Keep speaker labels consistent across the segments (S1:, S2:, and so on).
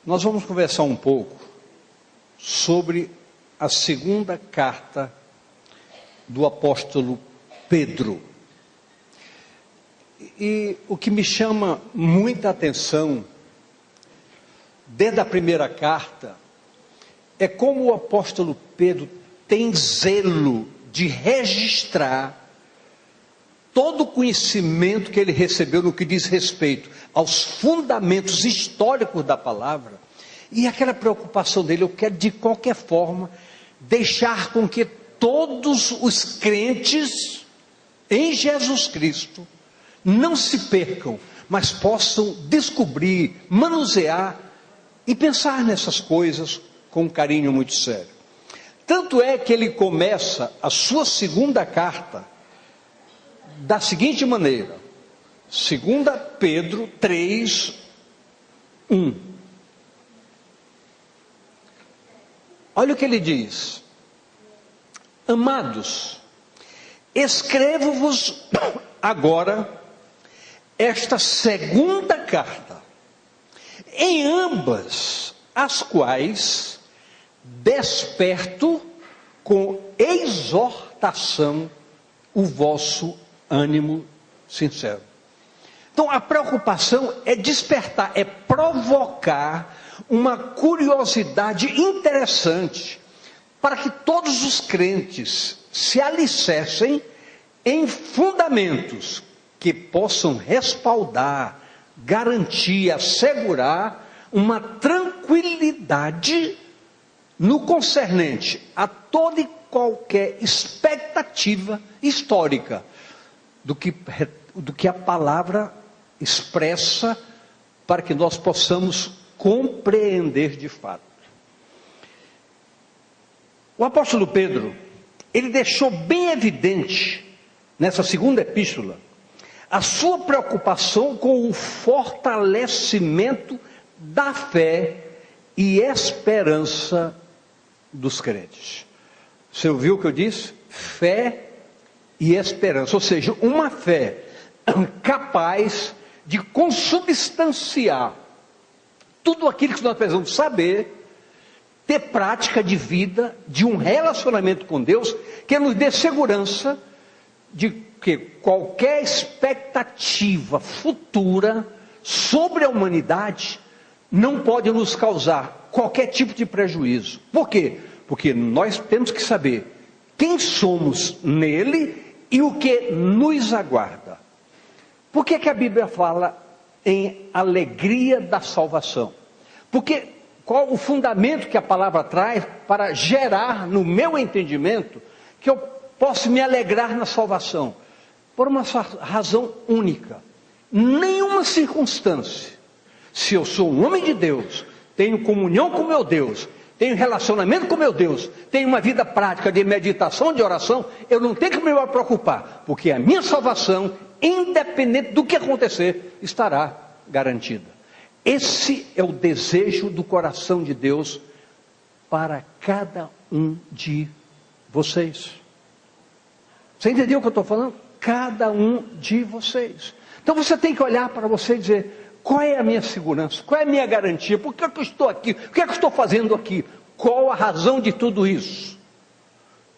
S1: Nós vamos conversar um pouco sobre a segunda carta do apóstolo Pedro. E o que me chama muita atenção, desde a primeira carta, é como o apóstolo Pedro tem zelo de registrar todo o conhecimento que ele recebeu no que diz respeito aos fundamentos históricos da palavra, e aquela preocupação dele: eu quero de qualquer forma deixar com que todos os crentes em Jesus Cristo não se percam, mas possam descobrir, manusear e pensar nessas coisas com um carinho muito sério. Tanto é que ele começa a sua segunda carta da seguinte maneira: 2 Pedro 3, 1. Olha o que ele diz: amados, escrevo-vos agora esta segunda carta, em ambas as quais desperto com exortação o vosso ânimo sincero. Então a preocupação é despertar, é provocar uma curiosidade interessante, para que todos os crentes se alicercem em fundamentos que possam respaldar, garantir, assegurar uma tranquilidade no concernente a toda e qualquer expectativa histórica do que a palavra expressa, para que nós possamos compreender de fato. O apóstolo Pedro, ele deixou bem evidente nessa segunda epístola a sua preocupação com o fortalecimento da fé e esperança dos crentes. Você ouviu o que eu disse? Fé e esperança, ou seja, uma fé capaz de consubstanciar tudo aquilo que nós precisamos saber, ter prática de vida, de um relacionamento com Deus, que nos dê segurança de que qualquer expectativa futura sobre a humanidade não pode nos causar qualquer tipo de prejuízo. Por quê? Porque nós temos que saber quem somos nele e o que nos aguarda. Por que a Bíblia fala em alegria da salvação? Porque qual o fundamento que a palavra traz para gerar no meu entendimento que eu posso me alegrar na salvação? Por uma razão única: nenhuma circunstância, se eu sou um homem de Deus, tenho comunhão com meu Deus, tenho relacionamento com meu Deus, tenho uma vida prática de meditação, de oração, eu não tenho que me preocupar, porque a minha salvação, independente do que acontecer, estará garantida. Esse é o desejo do coração de Deus para cada um de vocês. Você entendeu o que eu estou falando? Cada um de vocês. Então você tem que olhar para você e dizer: qual é a minha segurança? Qual é a minha garantia? Por que eu estou aqui? O que é que eu estou fazendo aqui? Qual a razão de tudo isso?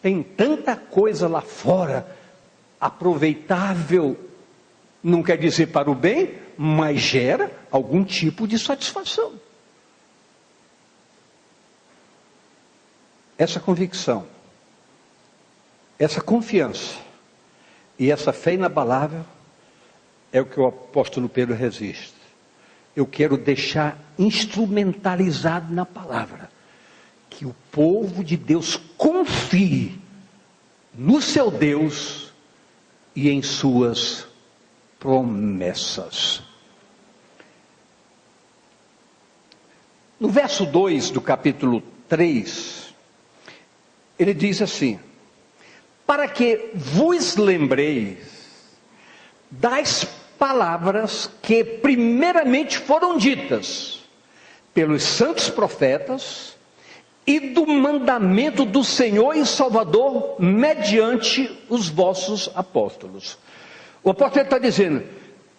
S1: Tem tanta coisa lá fora, aproveitável, não quer dizer para o bem, mas gera algum tipo de satisfação. Essa convicção, essa confiança e essa fé inabalável é o que o apóstolo Pedro resiste. Eu quero deixar instrumentalizado na palavra, que o povo de Deus confie no seu Deus e em suas promessas. No verso 2 do capítulo 3, ele diz assim: para que vos lembreis das palavras que primeiramente foram ditas pelos santos profetas e do mandamento do Senhor e Salvador mediante os vossos apóstolos. O apóstolo está dizendo: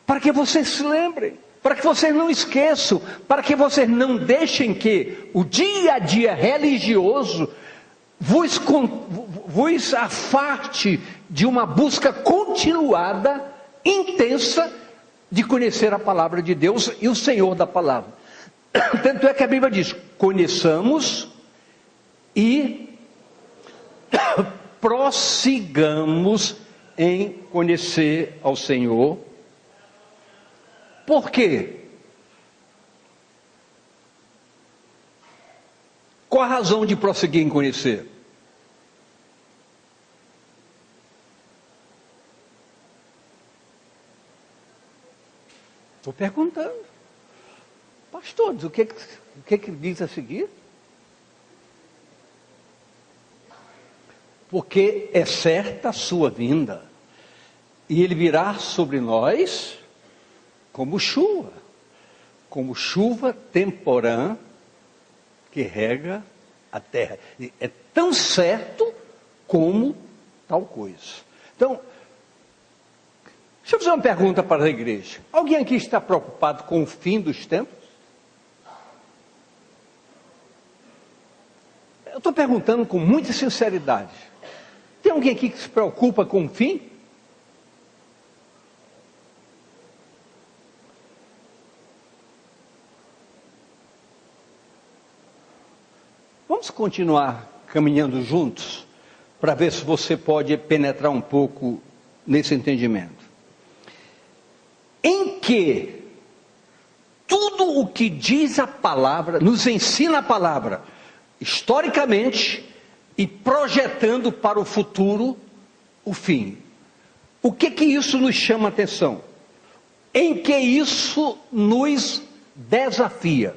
S1: para que vocês se lembrem para que vocês não esqueçam, para que vocês não deixem que o dia a dia religioso vos afaste de uma busca continuada, intensa, de conhecer a palavra de Deus e o Senhor da palavra. Tanto é que a Bíblia diz: conheçamos e prossigamos em conhecer ao Senhor. Por quê? Qual a razão de prosseguir em conhecer? Estou perguntando. Pastores, o que diz a seguir? Porque é certa a sua vinda, e ele virá sobre nós como chuva temporã que rega a terra. É tão certo como tal coisa. Então, deixa eu fazer uma pergunta para a igreja. Alguém aqui está preocupado com o fim dos tempos? Eu estou perguntando com muita sinceridade. Tem alguém aqui que se preocupa com o fim? Vamos continuar caminhando juntos, para ver se você pode penetrar um pouco nesse entendimento. Em que tudo o que diz a palavra, nos ensina a palavra, historicamente, e projetando para o futuro, o fim. O que isso nos chama a atenção? Em que isso nos desafia?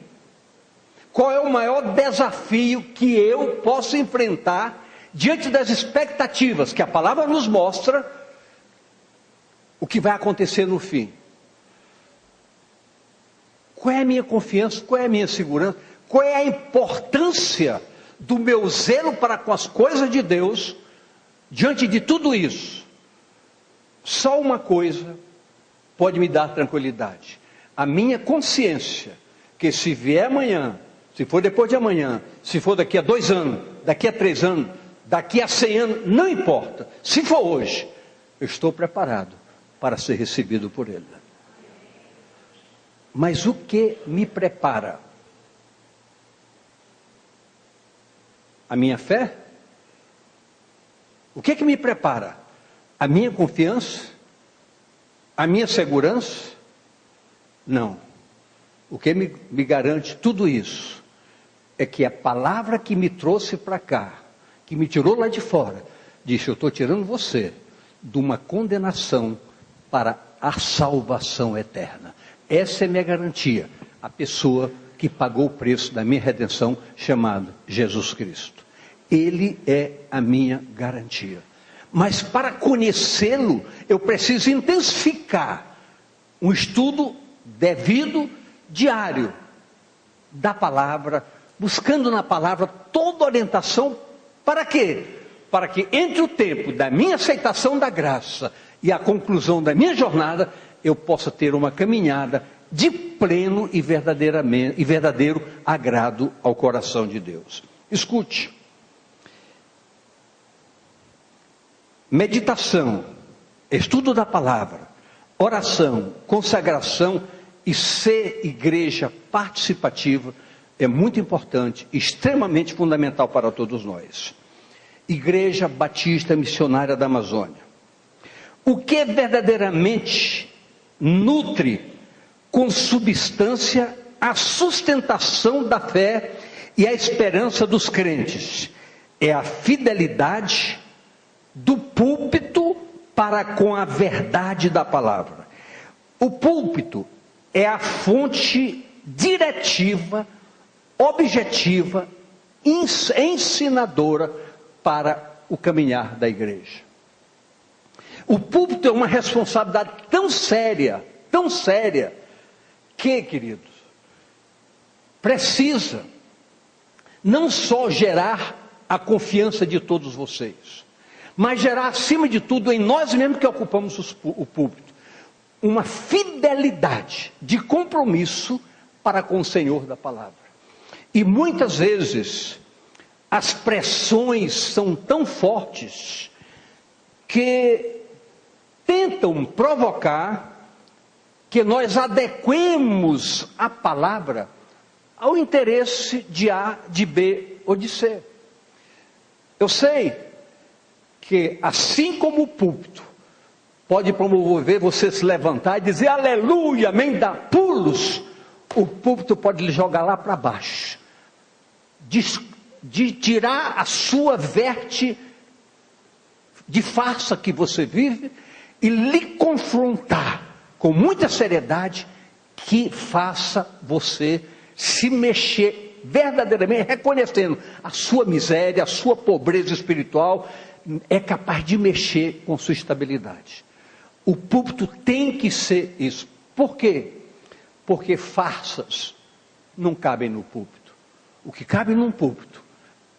S1: Qual é o maior desafio que eu posso enfrentar diante das expectativas que a palavra nos mostra, o que vai acontecer no fim? Qual é a minha confiança? Qual é a minha segurança? Qual é a importância do meu zelo para com as coisas de Deus diante de tudo isso? Só uma coisa pode me dar tranquilidade: a minha consciência, que se vier amanhã, se for depois de amanhã, se for daqui a 2 anos, daqui a 3 anos, daqui a 100 anos, não importa. Se for hoje, eu estou preparado para ser recebido por Ele. Mas o que me prepara? A minha fé? O que me prepara? A minha confiança? A minha segurança? Não. O que me garante tudo isso é que a palavra que me trouxe para cá, que me tirou lá de fora, disse: eu estou tirando você de uma condenação para a salvação eterna. Essa é minha garantia. A pessoa que pagou o preço da minha redenção, chamado Jesus Cristo. Ele é a minha garantia. Mas para conhecê-lo, eu preciso intensificar um estudo devido, diário, da palavra, buscando na palavra toda orientação. Para quê? Para que entre o tempo da minha aceitação da graça e a conclusão da minha jornada, eu possa ter uma caminhada de pleno e verdadeiro agrado ao coração de Deus. Escute. Meditação, estudo da palavra, oração, consagração e ser igreja participativa é muito importante, extremamente fundamental para todos nós. Igreja Batista Missionária da Amazônia. O que verdadeiramente nutre com substância a sustentação da fé e a esperança dos crentes é a fidelidade do púlpito para com a verdade da palavra. O púlpito é a fonte diretiva, objetiva, ensinadora para o caminhar da igreja. O púlpito é uma responsabilidade tão séria, que, queridos, precisa não só gerar a confiança de todos vocês, mas gerar acima de tudo em nós mesmos que ocupamos o púlpito, uma fidelidade de compromisso para com o Senhor da palavra. E muitas vezes as pressões são tão fortes que tentam provocar que nós adequemos a palavra ao interesse de A, de B ou de C. Eu sei que assim como o púlpito pode promover você se levantar e dizer aleluia, amém, dar pulos, o púlpito pode lhe jogar lá para baixo, de tirar a sua veste de farsa que você vive e lhe confrontar com muita seriedade, que faça você se mexer verdadeiramente, reconhecendo a sua miséria, a sua pobreza espiritual, é capaz de mexer com sua estabilidade. O púlpito tem que ser isso. Por quê? Porque farsas não cabem no púlpito. O que cabe num púlpito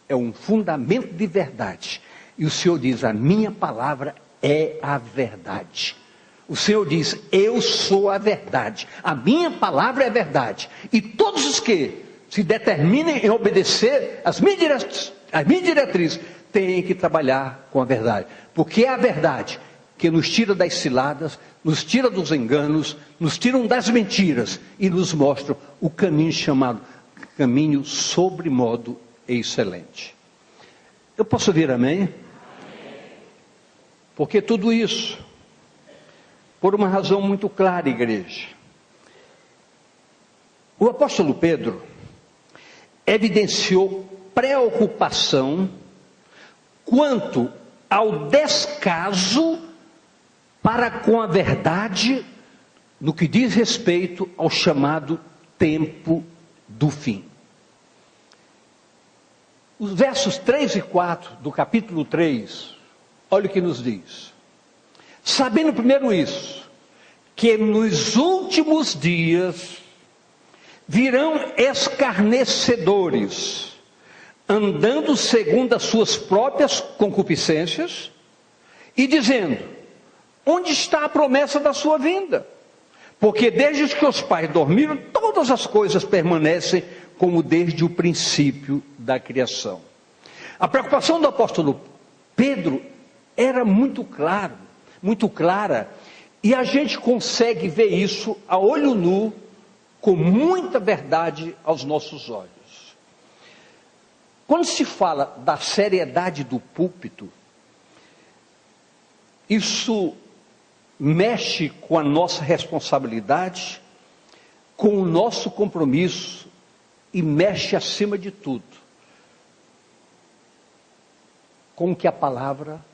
S1: é um fundamento de verdade. E o Senhor diz, a minha palavra é a verdade. O Senhor diz, eu sou a verdade. A minha palavra é a verdade. E todos os que se determinem em obedecer as minhas diretrizes, têm que trabalhar com a verdade. Porque é a verdade que nos tira das ciladas, nos tira dos enganos, nos tira das mentiras e nos mostra o caminho chamado caminho sobremodo excelente. Eu posso ouvir amém? Porque tudo isso, por uma razão muito clara, igreja. O apóstolo Pedro evidenciou preocupação quanto ao descaso para com a verdade no que diz respeito ao chamado tempo do fim. Os versos 3 e 4 do capítulo 3, olha o que nos diz. Sabendo primeiro isso, que nos últimos dias virão escarnecedores, andando segundo as suas próprias concupiscências, e dizendo, onde está a promessa da sua vinda? Porque desde que os pais dormiram, todas as coisas permanecem como desde o princípio da criação. A preocupação do apóstolo Pedro era muito clara, e a gente consegue ver isso a olho nu, com muita verdade aos nossos olhos. Quando se fala da seriedade do púlpito, isso mexe com a nossa responsabilidade, com o nosso compromisso e mexe acima de tudo com o que a palavra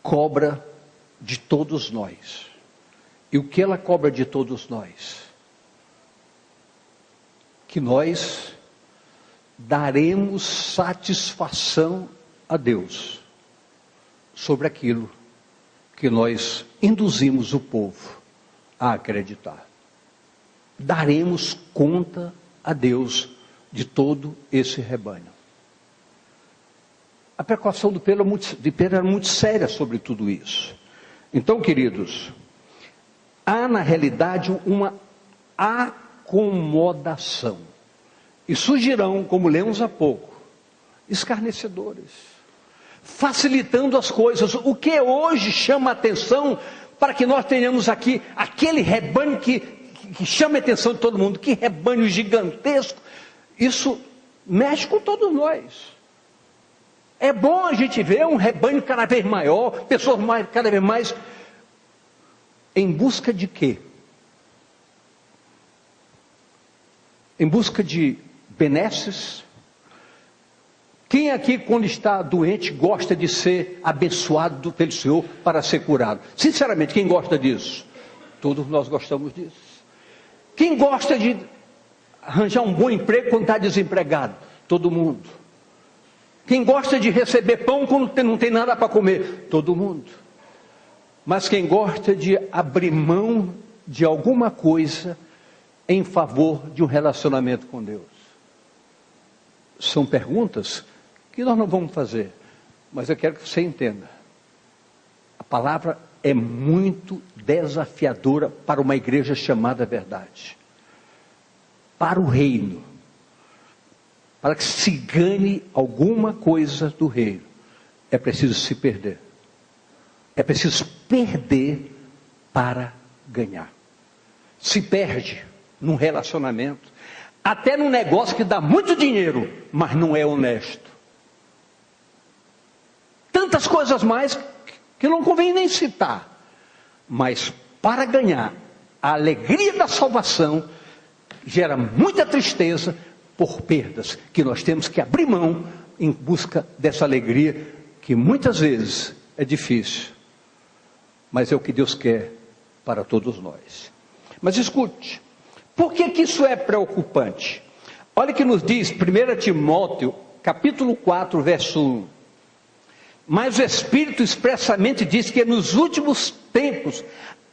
S1: cobra de todos nós. E o que ela cobra de todos nós? Que nós daremos satisfação a Deus sobre aquilo que nós induzimos o povo a acreditar. Daremos conta a Deus de todo esse rebanho. A preocupação de Pedro era muito séria sobre tudo isso. Então, queridos, há na realidade uma acomodação. E surgirão, como lemos há pouco, escarnecedores, facilitando as coisas. O que hoje chama a atenção para que nós tenhamos aqui aquele rebanho que chama a atenção de todo mundo, que rebanho gigantesco. Isso mexe com todos nós. É bom a gente ver um rebanho cada vez maior, pessoas cada vez mais em busca de quê? Em busca de benesses. Quem aqui, quando está doente, gosta de ser abençoado pelo Senhor para ser curado? Sinceramente, quem gosta disso? Todos nós gostamos disso. Quem gosta de arranjar um bom emprego quando está desempregado? Todo mundo. Quem gosta de receber pão quando não tem nada para comer? Todo mundo. Mas quem gosta de abrir mão de alguma coisa em favor de um relacionamento com Deus? São perguntas que nós não vamos fazer, mas eu quero que você entenda. A palavra é muito desafiadora para uma igreja chamada verdade. Para o reino. Para que se ganhe alguma coisa do reino, é preciso se perder. É preciso perder para ganhar. Se perde num relacionamento, até num negócio que dá muito dinheiro, mas não é honesto. Tantas coisas mais que não convém nem citar. Mas para ganhar a alegria da salvação, gera muita tristeza por perdas, que nós temos que abrir mão em busca dessa alegria, que muitas vezes é difícil, mas é o que Deus quer para todos nós. Mas escute, por que isso é preocupante? Olha o que nos diz 1 Timóteo, capítulo 4, verso 1. Mas o Espírito expressamente diz que nos últimos tempos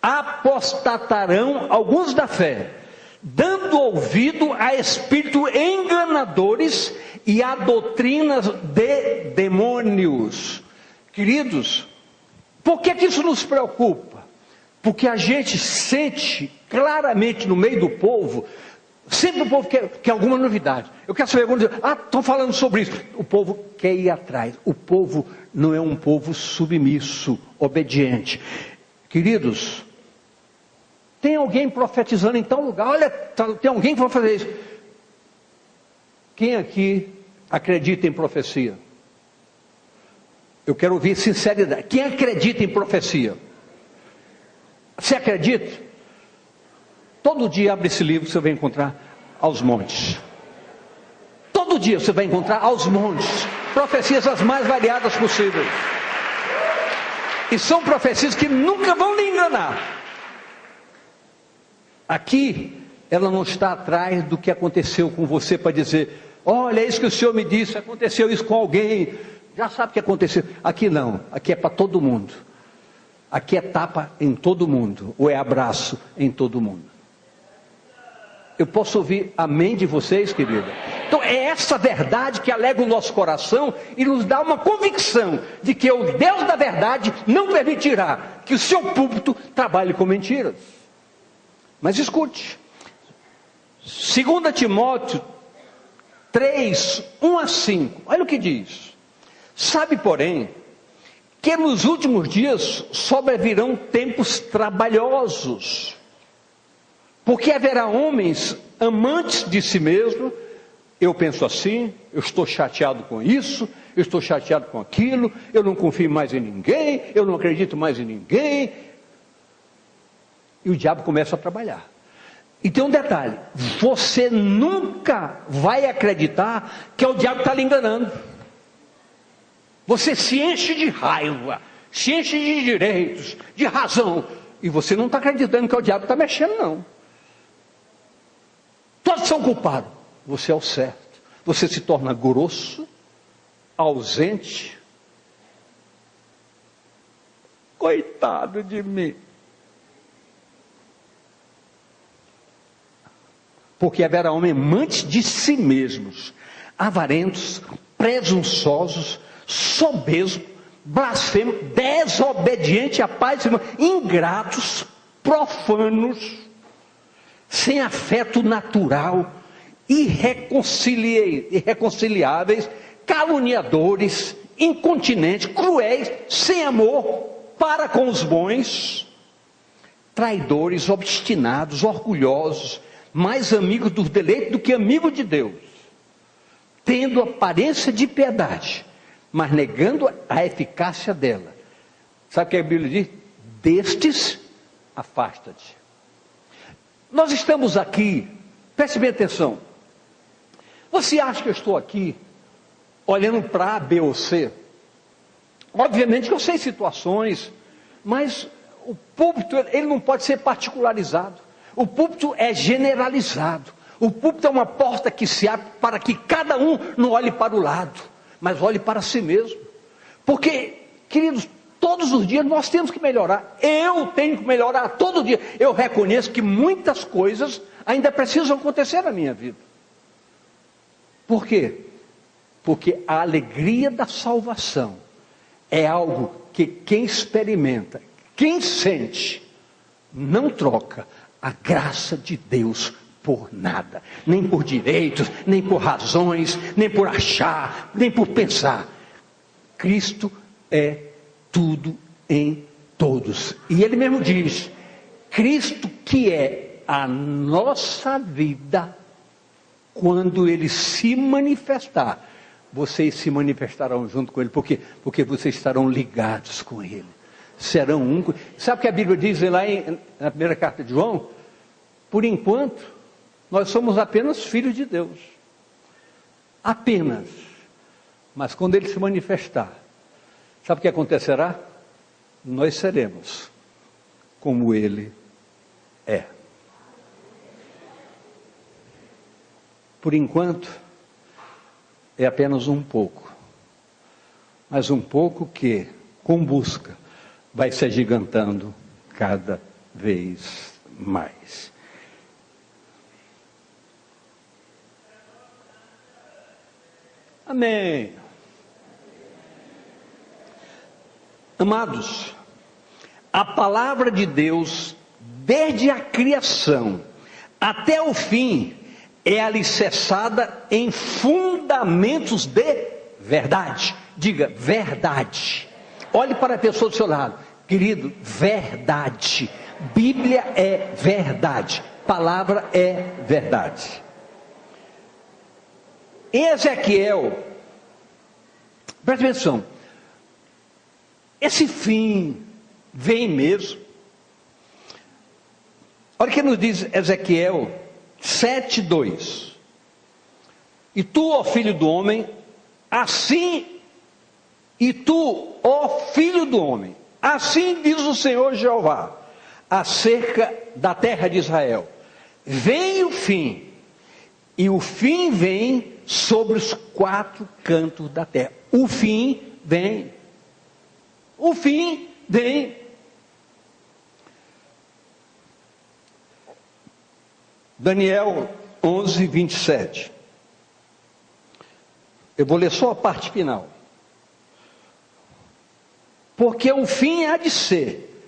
S1: apostatarão alguns da fé, dando ouvido a espíritos enganadores e a doutrinas de demônios. Queridos, por que isso nos preocupa? Porque a gente sente claramente no meio do povo, sempre o povo quer alguma novidade. Eu quero saber, estão falando sobre isso. O povo quer ir atrás. O povo não é um povo submisso, obediente. Queridos, tem alguém profetizando em tal lugar, olha, tem alguém que vai fazer isso. Quem aqui acredita em profecia? Eu quero ouvir sinceridade. Quem acredita em profecia? Você acredita? Todo dia abre esse livro, você vai encontrar aos montes. Todo dia você vai encontrar aos montes profecias as mais variadas possíveis. E são profecias que nunca vão lhe enganar. Aqui, ela não está atrás do que aconteceu com você para dizer, olha, é isso que o Senhor me disse, aconteceu isso com alguém, já sabe o que aconteceu. Aqui não, aqui é para todo mundo. Aqui é tapa em todo mundo, ou é abraço em todo mundo. Eu posso ouvir amém de vocês, querida? Então é essa verdade que alega o nosso coração e nos dá uma convicção de que o Deus da verdade não permitirá que o seu púlpito trabalhe com mentiras. Mas escute, 2 Timóteo 3, 1 a 5, olha o que diz. Sabe, porém, que nos últimos dias sobrevirão tempos trabalhosos, porque haverá homens amantes de si mesmo. Eu penso assim, eu estou chateado com isso, eu estou chateado com aquilo, eu não confio mais em ninguém, eu não acredito mais em ninguém. E o diabo começa a trabalhar. E tem um detalhe, você nunca vai acreditar que é o diabo que está lhe enganando. Você se enche de raiva, se enche de direitos, de razão, e você não está acreditando que é o diabo que está mexendo, não. Todos são culpados, você é o certo. Você se torna grosso, ausente. Coitado de mim. Porque haverá homens amantes de si mesmos, avarentos, presunçosos, soberbos, blasfemos, desobedientes a pais e irmãos, ingratos, profanos, sem afeto natural, irreconciliáveis, caluniadores, incontinentes, cruéis, sem amor para com os bons, traidores, obstinados, orgulhosos, mais amigos dos deleites do que amigos de Deus, tendo aparência de piedade, mas negando a eficácia dela. Sabe o que a Bíblia diz? Destes, afasta-te. Nós estamos aqui, preste bem atenção. Você acha que eu estou aqui olhando para A, B ou C? Obviamente que eu sei situações, mas o púlpito ele não pode ser particularizado. O púlpito é generalizado. O púlpito é uma porta que se abre para que cada um não olhe para o lado, mas olhe para si mesmo. Porque, queridos, todos os dias nós temos que melhorar. Eu tenho que melhorar todo dia. Eu reconheço que muitas coisas ainda precisam acontecer na minha vida. Por quê? Porque a alegria da salvação é algo que quem experimenta, Quem sente, não troca a graça de Deus por nada, nem por direitos, nem por razões, nem por achar, nem por pensar. Cristo é tudo em todos. E ele mesmo diz: Cristo que é a nossa vida, quando ele se manifestar, vocês se manifestarão junto com ele. Por quê? Porque vocês estarão ligados com ele. Serão um. Sabe o que a Bíblia diz lá na primeira carta de João? Por enquanto, nós somos apenas filhos de Deus. Apenas. Mas quando ele se manifestar, sabe o que acontecerá? Nós seremos como ele é. Por enquanto, é apenas um pouco. Mas um pouco que, com busca, vai se agigantando cada vez mais. Amém. Amados, a palavra de Deus, desde a criação até o fim, é alicerçada em fundamentos de verdade. Diga, verdade. Olhe para a pessoa do seu lado. Querido, verdade. Bíblia é verdade. Palavra é verdade. Em Ezequiel, preste atenção, esse fim vem mesmo. Olha o que nos diz Ezequiel 7:2. E tu, ó filho do homem, assim, e tu, ó filho do homem, assim diz o Senhor Jeová, acerca da terra de Israel: vem o fim, e o fim vem sobre os quatro cantos da terra. O fim vem. O fim vem. Daniel 11:27. Eu vou ler só a parte final. Porque o fim há de ser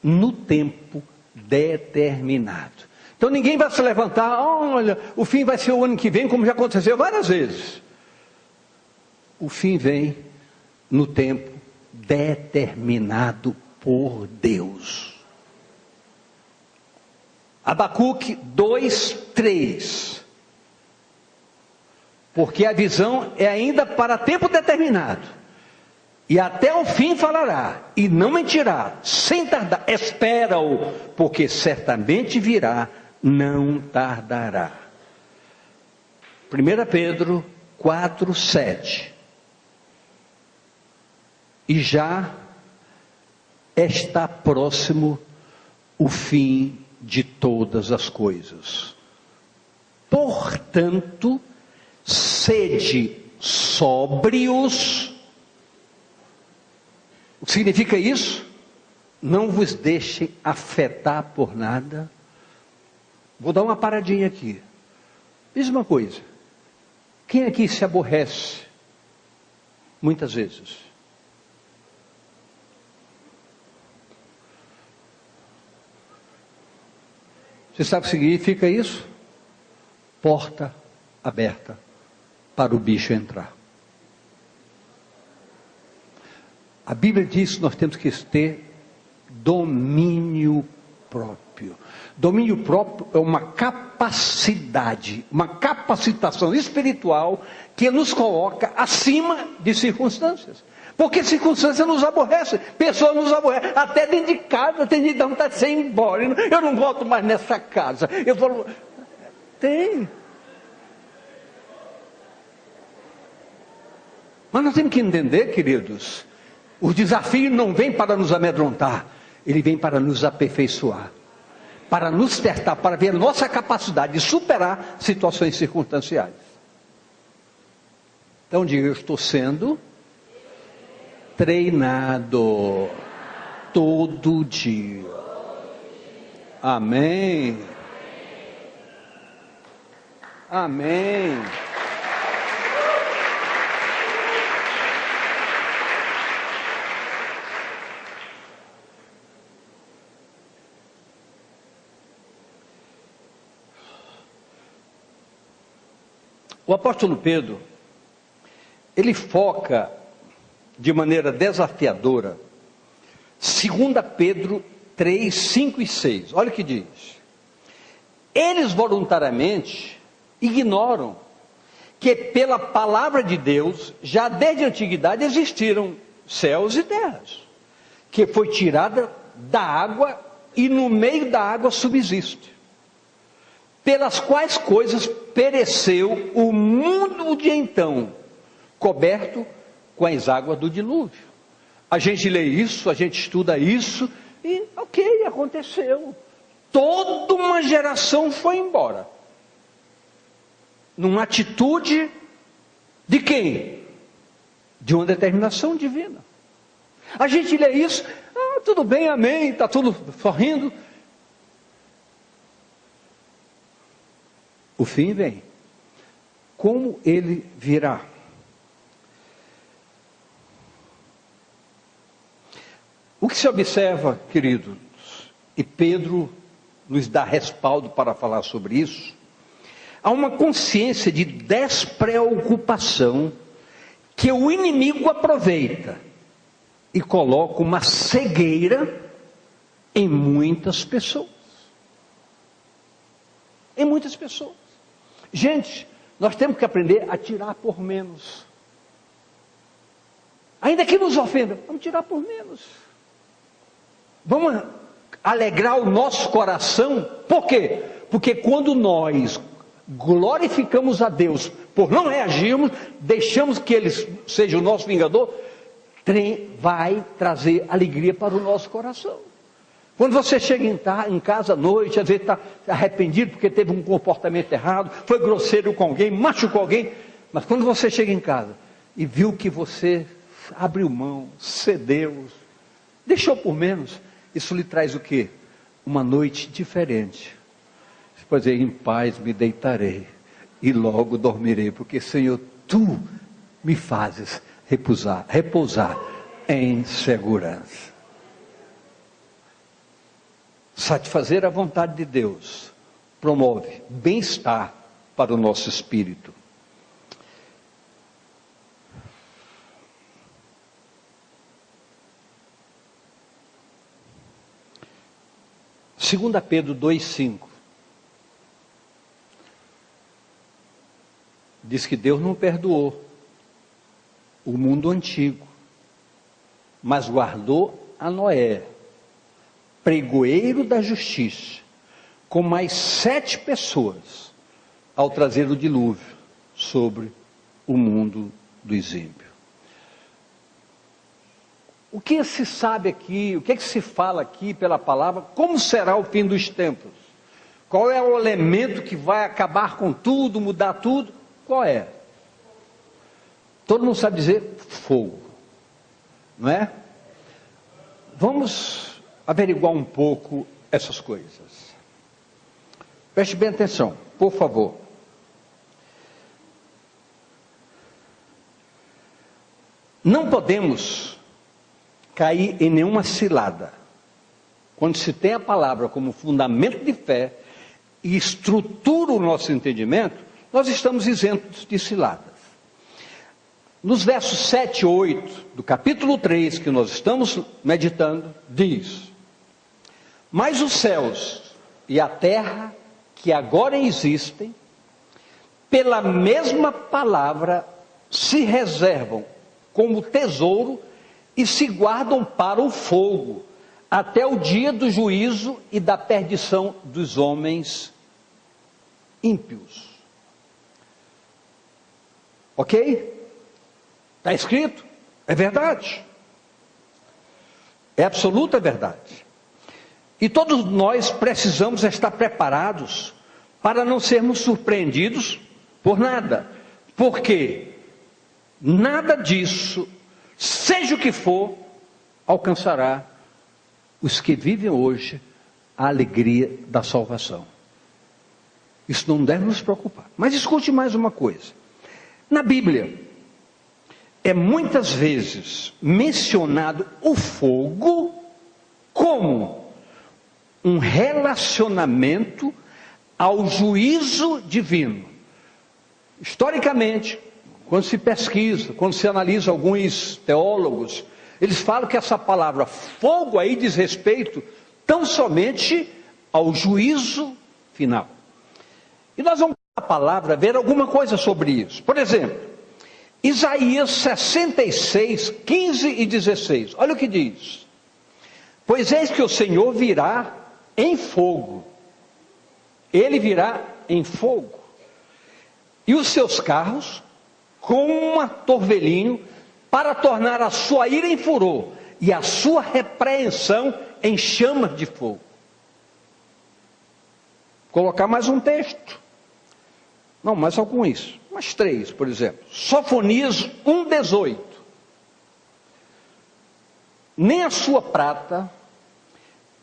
S1: no tempo determinado. Então ninguém vai se levantar: olha, o fim vai ser o ano que vem, como já aconteceu várias vezes. O fim vem no tempo determinado por Deus. Abacuque 2:3. Porque a visão é ainda para tempo determinado, e até o fim falará, e não mentirá, sem tardar. Espera-o, porque certamente virá, não tardará. 1 Pedro 4:7. E já está próximo o fim de todas as coisas. Portanto, sede sóbrios. O que significa isso? Não vos deixem afetar por nada. Vou dar uma paradinha aqui. Diz uma coisa: quem aqui se aborrece muitas vezes? Você sabe o que significa isso? Porta aberta para o bicho entrar. A Bíblia diz que nós temos que ter domínio próprio. Domínio próprio é uma capacidade, uma capacitação espiritual que nos coloca acima de circunstâncias. Porque circunstâncias nos aborrecem, pessoas nos aborrecem, até dentro de casa tem gente que dá vontade de ser embora. Eu não volto mais nessa casa. Eu falo, tem. Mas nós temos que entender, queridos, o desafio não vem para nos amedrontar, ele vem para nos aperfeiçoar, para nos testar, para ver a nossa capacidade de superar situações circunstanciais. Então diga: eu estou sendo treinado todo dia. Amém. Amém. O apóstolo Pedro, ele foca de maneira desafiadora, 2 Pedro 3, 5 e 6. Olha o que diz. Eles voluntariamente ignoram que pela palavra de Deus, já desde a antiguidade existiram céus e terras, que foi tirada da água e no meio da água subsiste, pelas quais coisas pereceu o mundo de então, coberto com as águas do dilúvio. A gente lê isso, a gente estuda isso, e ok, aconteceu. Toda uma geração foi embora. Numa atitude de quem? De uma determinação divina. A gente lê isso, tudo bem, amém, está tudo sorrindo. O fim vem. Como ele virá? O que se observa, queridos, e Pedro nos dá respaldo para falar sobre isso, há uma consciência de despreocupação que o inimigo aproveita e coloca uma cegueira em muitas pessoas. Em muitas pessoas. Gente, nós temos que aprender a tirar por menos. Ainda que nos ofenda, vamos tirar por menos. Vamos alegrar o nosso coração. Por quê? Porque quando nós glorificamos a Deus por não reagirmos, deixamos que Ele seja o nosso vingador, vai trazer alegria para o nosso coração. Quando você chega em casa à noite, às vezes está arrependido porque teve um comportamento errado, foi grosseiro com alguém, machucou alguém, mas quando você chega em casa e viu que você abriu mão, cedeu, deixou por menos, isso lhe traz o quê? Uma noite diferente. Você pode dizer, em paz me deitarei e logo dormirei, porque Senhor, Tu me fazes repousar em segurança. Satisfazer a vontade de Deus promove bem-estar para o nosso espírito. Segunda Pedro 2,5 diz que Deus não perdoou o mundo antigo, mas guardou a Noé, pregoeiro da justiça, com mais 7 pessoas, ao trazer o dilúvio sobre o mundo dos ímpios. O que se sabe aqui, o que se fala aqui pela palavra, como será o fim dos tempos? Qual é o elemento que vai acabar com tudo, mudar tudo? Qual é? Todo mundo sabe dizer fogo, não é? Vamos averiguar um pouco essas coisas. Preste bem atenção, por favor. Não podemos cair em nenhuma cilada. Quando se tem a palavra como fundamento de fé e estrutura o nosso entendimento, nós estamos isentos de ciladas. Nos versos 7 e 8 do capítulo 3 que nós estamos meditando, diz: mas os céus e a terra que agora existem, pela mesma palavra, se reservam como tesouro e se guardam para o fogo, até o dia do juízo e da perdição dos homens ímpios. Ok? Está escrito? É verdade. É absoluta verdade. E todos nós precisamos estar preparados para não sermos surpreendidos por nada. Porque nada disso, seja o que for, alcançará os que vivem hoje a alegria da salvação. Isso não deve nos preocupar. Mas escute mais uma coisa. Na Bíblia, é muitas vezes mencionado o fogo como um relacionamento ao juízo divino. Historicamente, quando se pesquisa, quando se analisa alguns teólogos, eles falam que essa palavra fogo aí diz respeito tão somente ao juízo final. E nós vamos, a palavra, ver alguma coisa sobre isso. Por exemplo, Isaías 66, 15 e 16. Olha o que diz. Pois eis que o Senhor virá em fogo. Ele virá em fogo. E os seus carros com um torvelinho, para tornar a sua ira em furor e a sua repreensão em chamas de fogo. Colocar mais um texto. Não, mais alguns. Mais 3, por exemplo. Sofonias 1,18. Nem a sua prata,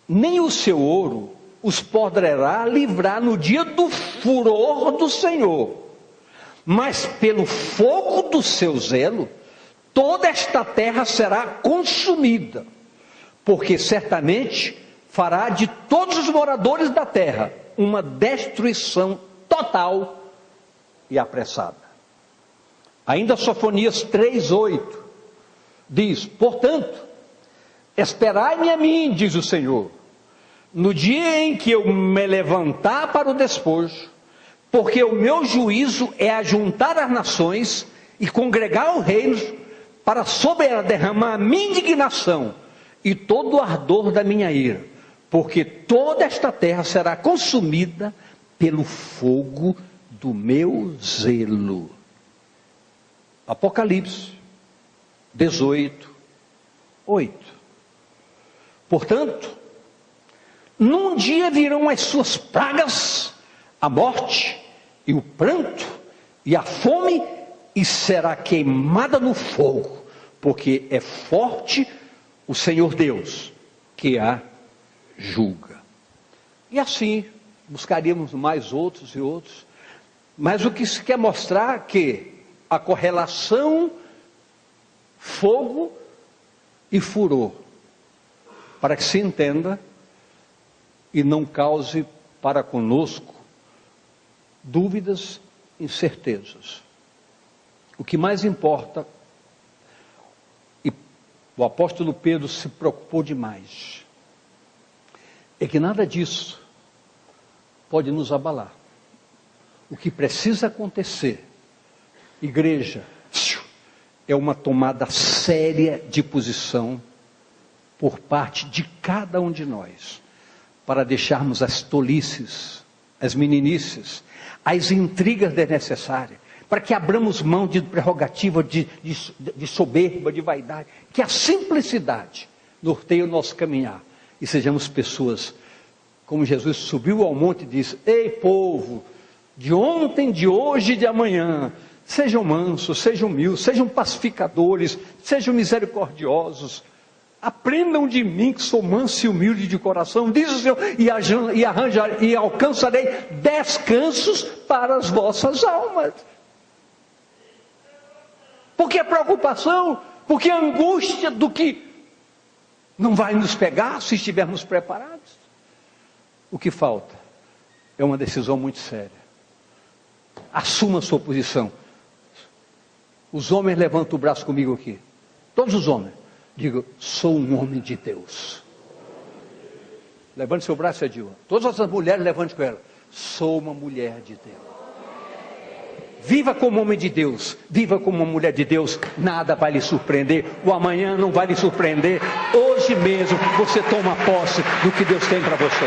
S1: nem o seu ouro os poderá livrar no dia do furor do Senhor. Mas pelo fogo do seu zelo, toda esta terra será consumida, porque certamente fará de todos os moradores da terra uma destruição total e apressada. Ainda Sofonias 3,8 diz: portanto, esperai-me a mim, diz o Senhor, no dia em que eu me levantar para o despojo, porque o meu juízo é ajuntar as nações e congregar os reinos, para sobre ela derramar a minha indignação e todo o ardor da minha ira, porque toda esta terra será consumida pelo fogo do meu zelo. Apocalipse 18, 8. Portanto, num dia virão as suas pragas, a morte e o pranto e a fome, e será queimada no fogo, porque é forte o Senhor Deus que a julga. E assim buscaríamos mais outros e outros, mas o que se quer mostrar é que a correlação fogo e furor, para que se entenda e não cause para conosco dúvidas, incertezas. O que mais importa, e o apóstolo Pedro se preocupou demais, é que nada disso pode nos abalar. O que precisa acontecer, igreja, é uma tomada séria de posição por parte de cada um de nós, para deixarmos as tolices, as meninices, as intrigas desnecessárias, para que abramos mão de prerrogativa de soberba, de vaidade, que a simplicidade norteie o nosso caminhar, e sejamos pessoas, como Jesus subiu ao monte e disse: ei povo, de ontem, de hoje e de amanhã, sejam mansos, sejam humildes, sejam pacificadores, sejam misericordiosos, aprendam de mim que sou manso e humilde de coração, diz o Senhor, e alcançarei descansos para as vossas almas. Porque a preocupação, porque a angústia do que não vai nos pegar se estivermos preparados. O que falta é uma decisão muito séria. Assuma a sua posição. Os homens levantam o braço comigo aqui. Todos os homens. Digo, sou um homem de Deus. Levante seu braço, Edil. Todas as mulheres, levante com ela. Sou uma mulher de Deus. Viva como homem de Deus. Viva como uma mulher de Deus. Nada vai lhe surpreender. O amanhã não vai lhe surpreender. Hoje mesmo você toma posse do que Deus tem para você.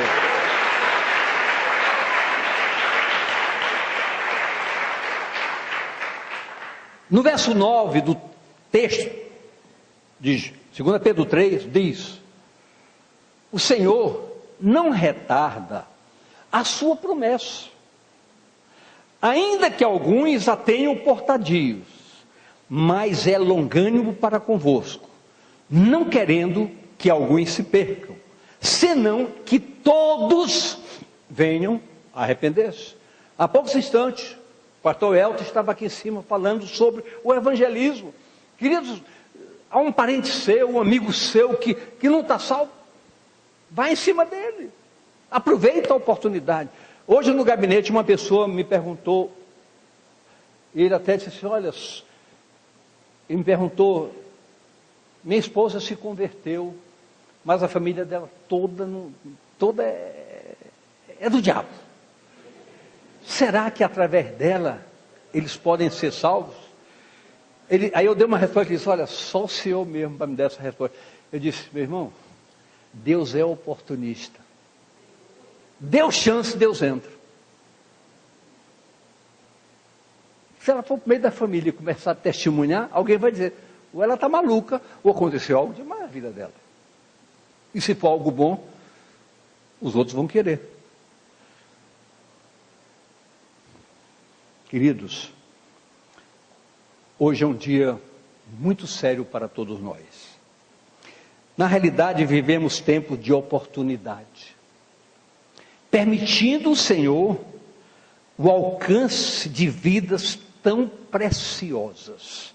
S1: No verso 9 do texto de 2 Pedro 3, diz: o Senhor não retarda a sua promessa, ainda que alguns a tenham por tardios, mas é longânimo para convosco, não querendo que alguns se percam, senão que todos venham a arrepender-se. Há poucos instantes, o pastor Elton estava aqui em cima falando sobre o evangelismo. Queridos, há um parente seu, um amigo seu que não está salvo, vai em cima dele, aproveita a oportunidade. Hoje no gabinete uma pessoa me perguntou, Ele até disse assim, olha, ele me perguntou, minha esposa se converteu, mas a família dela toda é do diabo. Será que através dela eles podem ser salvos? Aí eu dei uma resposta e disse, olha, só o Senhor mesmo para me dar essa resposta. Eu disse, meu irmão, Deus é oportunista. Deu chance, Deus entra. Se ela for para o meio da família e começar a testemunhar, alguém vai dizer, ou ela está maluca, ou aconteceu algo demais na vida dela. E se for algo bom, os outros vão querer. Queridos, hoje é um dia muito sério para todos nós. Na realidade, vivemos tempos de oportunidade, permitindo o Senhor o alcance de vidas tão preciosas.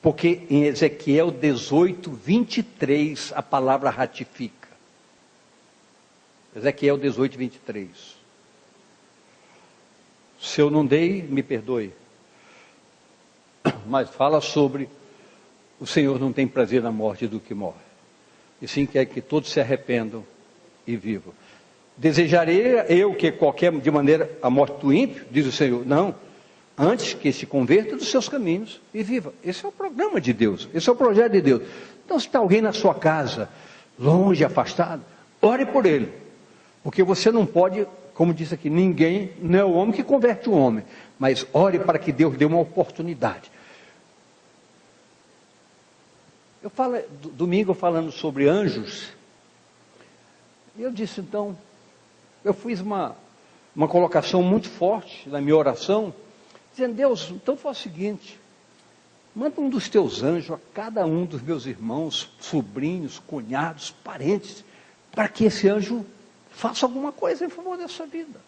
S1: Porque em Ezequiel 18, 23, a palavra ratifica. Ezequiel 18, 23. Se eu não dei, me perdoe. Mas fala sobre o Senhor não tem prazer na morte do que morre. E sim quer que todos se arrependam e vivam. Desejarei eu que qualquer de maneira a morte do ímpio, diz o Senhor. Não, antes que se converta dos seus caminhos e viva. Esse é o programa de Deus, esse é o projeto de Deus. Então se está alguém na sua casa, longe, afastado, ore por ele. Porque você não pode, como disse aqui, ninguém, não é o homem que converte o homem. Mas ore para que Deus dê uma oportunidade. Eu falo, domingo falando sobre anjos, e eu disse então, eu fiz uma colocação muito forte na minha oração, dizendo, Deus, então faz o seguinte, manda um dos teus anjos a cada um dos meus irmãos, sobrinhos, cunhados, parentes, para que esse anjo faça alguma coisa em favor dessa vida.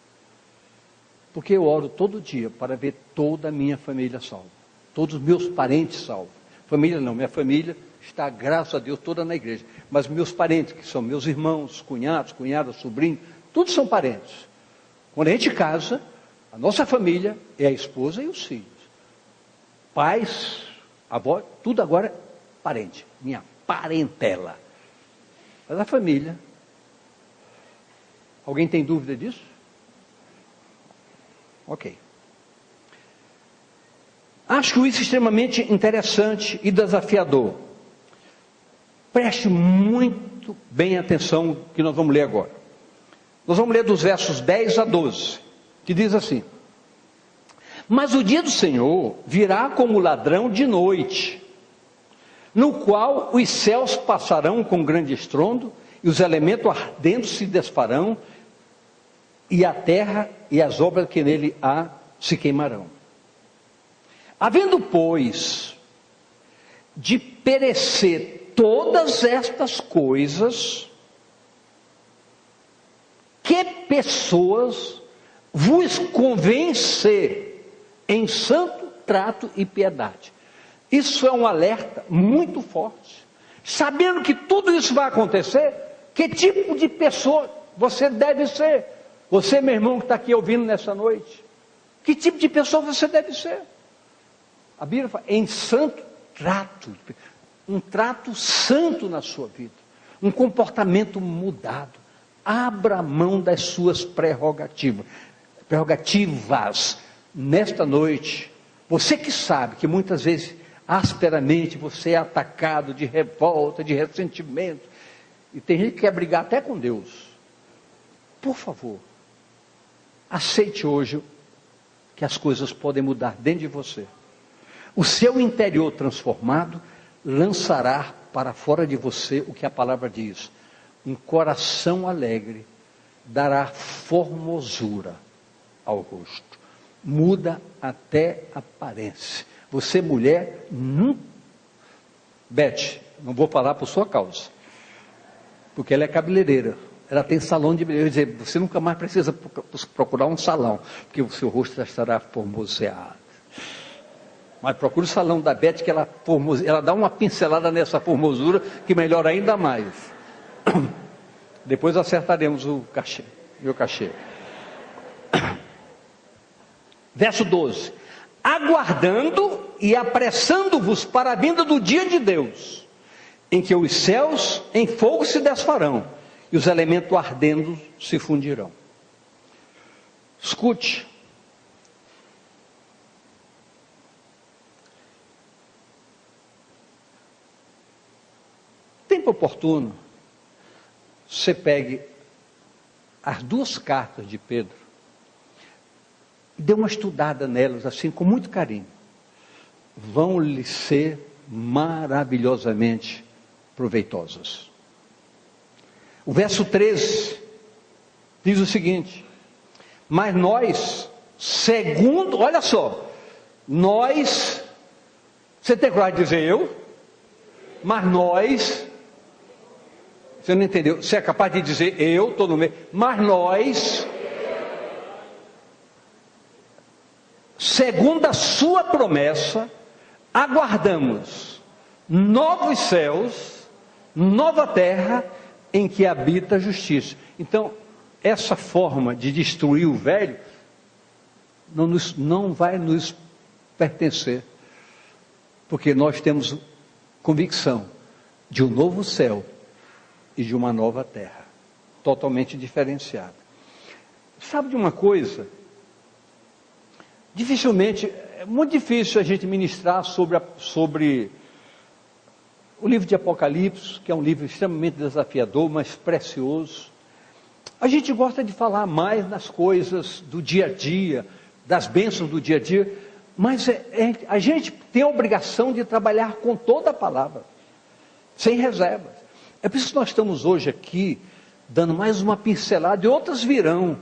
S1: Porque eu oro todo dia para ver toda a minha família salva, todos os meus parentes salvos. Família não, minha família está, graças a Deus, toda na igreja. Mas meus parentes, que são meus irmãos, cunhados, cunhadas, sobrinhos, todos são parentes. Quando a gente casa, a nossa família é a esposa e os filhos. Pais, avó, tudo agora é parente, minha parentela. Mas a família, alguém tem dúvida disso? Ok. Acho isso extremamente interessante e desafiador. Preste muito bem atenção no que nós vamos ler agora. Nós vamos ler dos versos 10 a 12, que diz assim: Mas o dia do Senhor virá como ladrão de noite, no qual os céus passarão com grande estrondo, e os elementos ardentes se desfarão, e a terra e as obras que nele há se queimarão. Havendo, pois, de perecer todas estas coisas, que pessoas vos convencer em santo trato e piedade. Isso é um alerta muito forte. Sabendo que tudo isso vai acontecer, que tipo de pessoa você deve ser? Você, meu irmão, que está aqui ouvindo nessa noite, que tipo de pessoa você deve ser? A Bíblia fala em santo trato, um trato santo na sua vida, um comportamento mudado. Abra mão das suas prerrogativas. Nesta noite, você que sabe que muitas vezes, asperamente, você é atacado de revolta, de ressentimento, e tem gente que quer brigar até com Deus. Por favor, aceite hoje que as coisas podem mudar dentro de você. O seu interior transformado lançará para fora de você o que a palavra diz: um coração alegre dará formosura ao rosto, muda até a aparência. Você, mulher, Beth, não vou falar por sua causa, porque ela é cabeleireira, ela tem salão de beleza. Dizer, você nunca mais precisa procurar um salão, porque o seu rosto já estará formoseado. Mas procure o salão da Beth, que ela dá uma pincelada nessa formosura, que melhora ainda mais. Depois acertaremos o meu cachê. Verso 12: aguardando e apressando-vos para a vinda do dia de Deus, em que os céus em fogo se desfarão e os elementos ardendo se fundirão. Escute. Tempo oportuno, você pegue as duas cartas de Pedro e dê uma estudada nelas assim com muito carinho. Vão lhe ser maravilhosamente proveitosas. O verso 13 diz o seguinte: mas nós, segundo, olha só, nós, você tem coragem de dizer eu? Mas nós, você não entendeu, você é capaz de dizer eu, estou no meio, mas nós, segundo a sua promessa, aguardamos novos céus, nova terra, em que habita a justiça. Então, essa forma de destruir o velho, não vai nos pertencer, porque nós temos convicção de um novo céu e de uma nova terra, totalmente diferenciada. Sabe de uma coisa? Dificilmente, é muito difícil a gente ministrar sobre o livro de Apocalipse, que é um livro extremamente desafiador, mas precioso. A gente gosta de falar mais nas coisas do dia a dia, das bênçãos do dia a dia, mas a gente tem a obrigação de trabalhar com toda a palavra, sem reservas. É por isso que nós estamos hoje aqui, dando mais uma pincelada, e outras virão,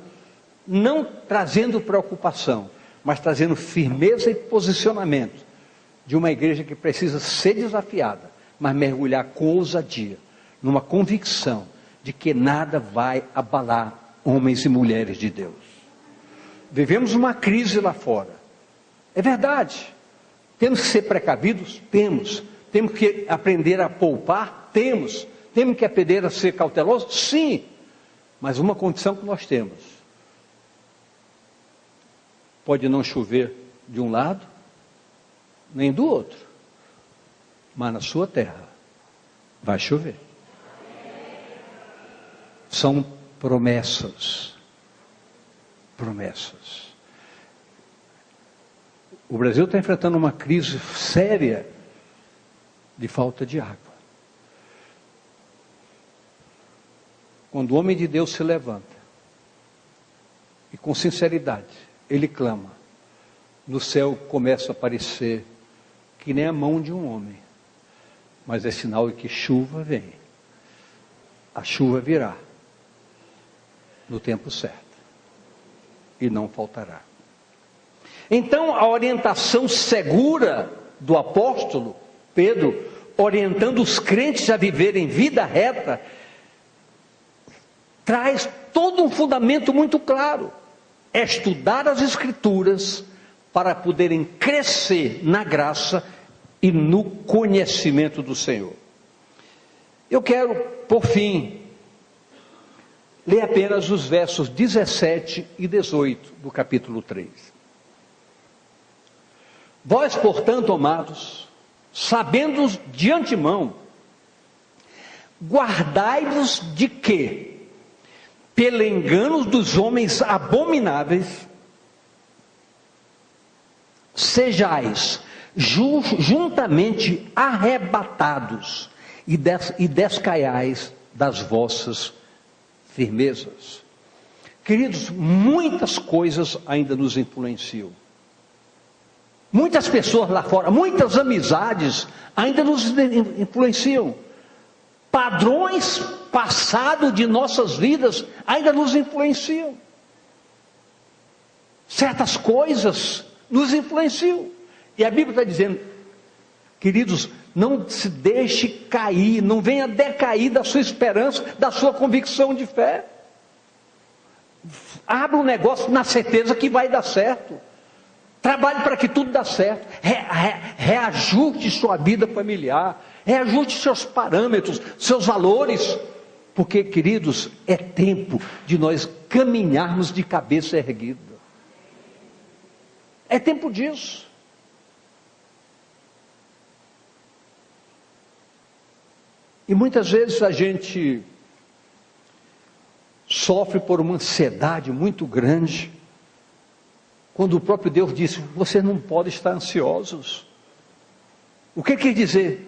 S1: não trazendo preocupação, mas trazendo firmeza e posicionamento, de uma igreja que precisa ser desafiada, mas mergulhar com ousadia, numa convicção, de que nada vai abalar homens e mulheres de Deus. Vivemos uma crise lá fora, é verdade, temos que ser precavidos? Temos que aprender a poupar? Temos que aprender a ser cautelosos? Sim, mas uma condição que nós temos: pode não chover de um lado, nem do outro, mas na sua terra vai chover. São promessas. O Brasil está enfrentando uma crise séria de falta de água. Quando o homem de Deus se levanta e com sinceridade ele clama, no céu começa a aparecer que nem a mão de um homem, mas é sinal de que chuva vem. A chuva virá no tempo certo e não faltará. Então, a orientação segura do apóstolo Pedro, orientando os crentes a viverem vida reta, traz todo um fundamento muito claro: é estudar as Escrituras para poderem crescer na graça e no conhecimento do Senhor. Eu quero, por fim, ler apenas os versos 17 e 18 do capítulo 3. Vós, portanto, amados, sabendo de antemão, guardai-vos de que, pelo engano dos homens abomináveis, sejais juntamente arrebatados e descaiais das vossas firmezas. Queridos, muitas coisas ainda nos influenciam. Muitas pessoas lá fora, muitas amizades ainda nos influenciam. Padrões passados de nossas vidas ainda nos influenciam. Certas coisas nos influenciam. E a Bíblia está dizendo, queridos, não se deixe cair, não venha decair da sua esperança, da sua convicção de fé. Abra um negócio na certeza que vai dar certo. Trabalhe para que tudo dê certo. Reajuste sua vida familiar, reajuste seus parâmetros, seus valores, porque, queridos, é tempo de nós caminharmos de cabeça erguida. É tempo disso. E muitas vezes a gente sofre por uma ansiedade muito grande, quando o próprio Deus disse: vocês não podem estar ansiosos. O que quer dizer?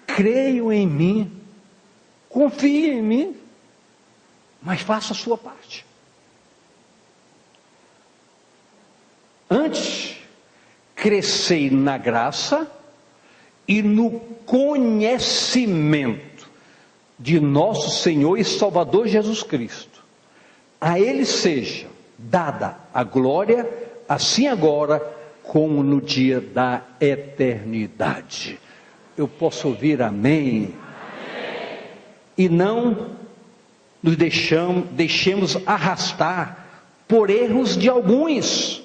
S1: Creiam em mim, confiem em mim, mas faça a sua parte. Antes, crescei na graça e no conhecimento de nosso Senhor e Salvador Jesus Cristo. A Ele seja dada a glória, assim agora, como no dia da eternidade. Eu posso ouvir amém? Amém. E não nos deixemos arrastar por erros de alguns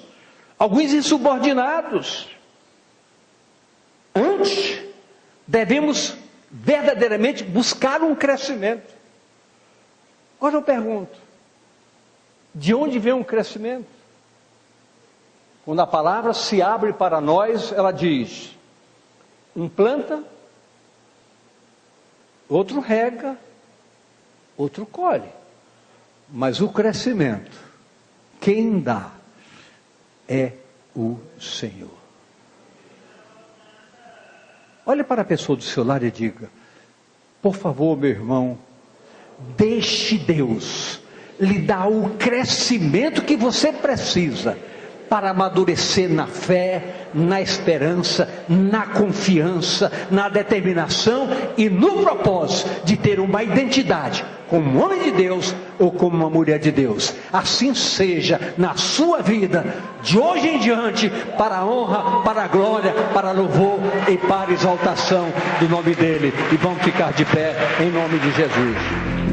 S1: insubordinados. Antes, devemos verdadeiramente buscar um crescimento. Agora eu pergunto: de onde vem um crescimento? Quando a palavra se abre para nós, ela diz: um planta, outro rega, outro colhe. Mas o crescimento, quem dá é o Senhor. Olhe para a pessoa do seu lado e diga: por favor, meu irmão, deixe Deus lhe dar o crescimento que você precisa para amadurecer na fé, na esperança, na confiança, na determinação e no propósito de ter uma identidade como homem de Deus ou como uma mulher de Deus. Assim seja na sua vida, de hoje em diante, para a honra, para a glória, para louvor e para a exaltação do nome dele. E vamos ficar de pé em nome de Jesus.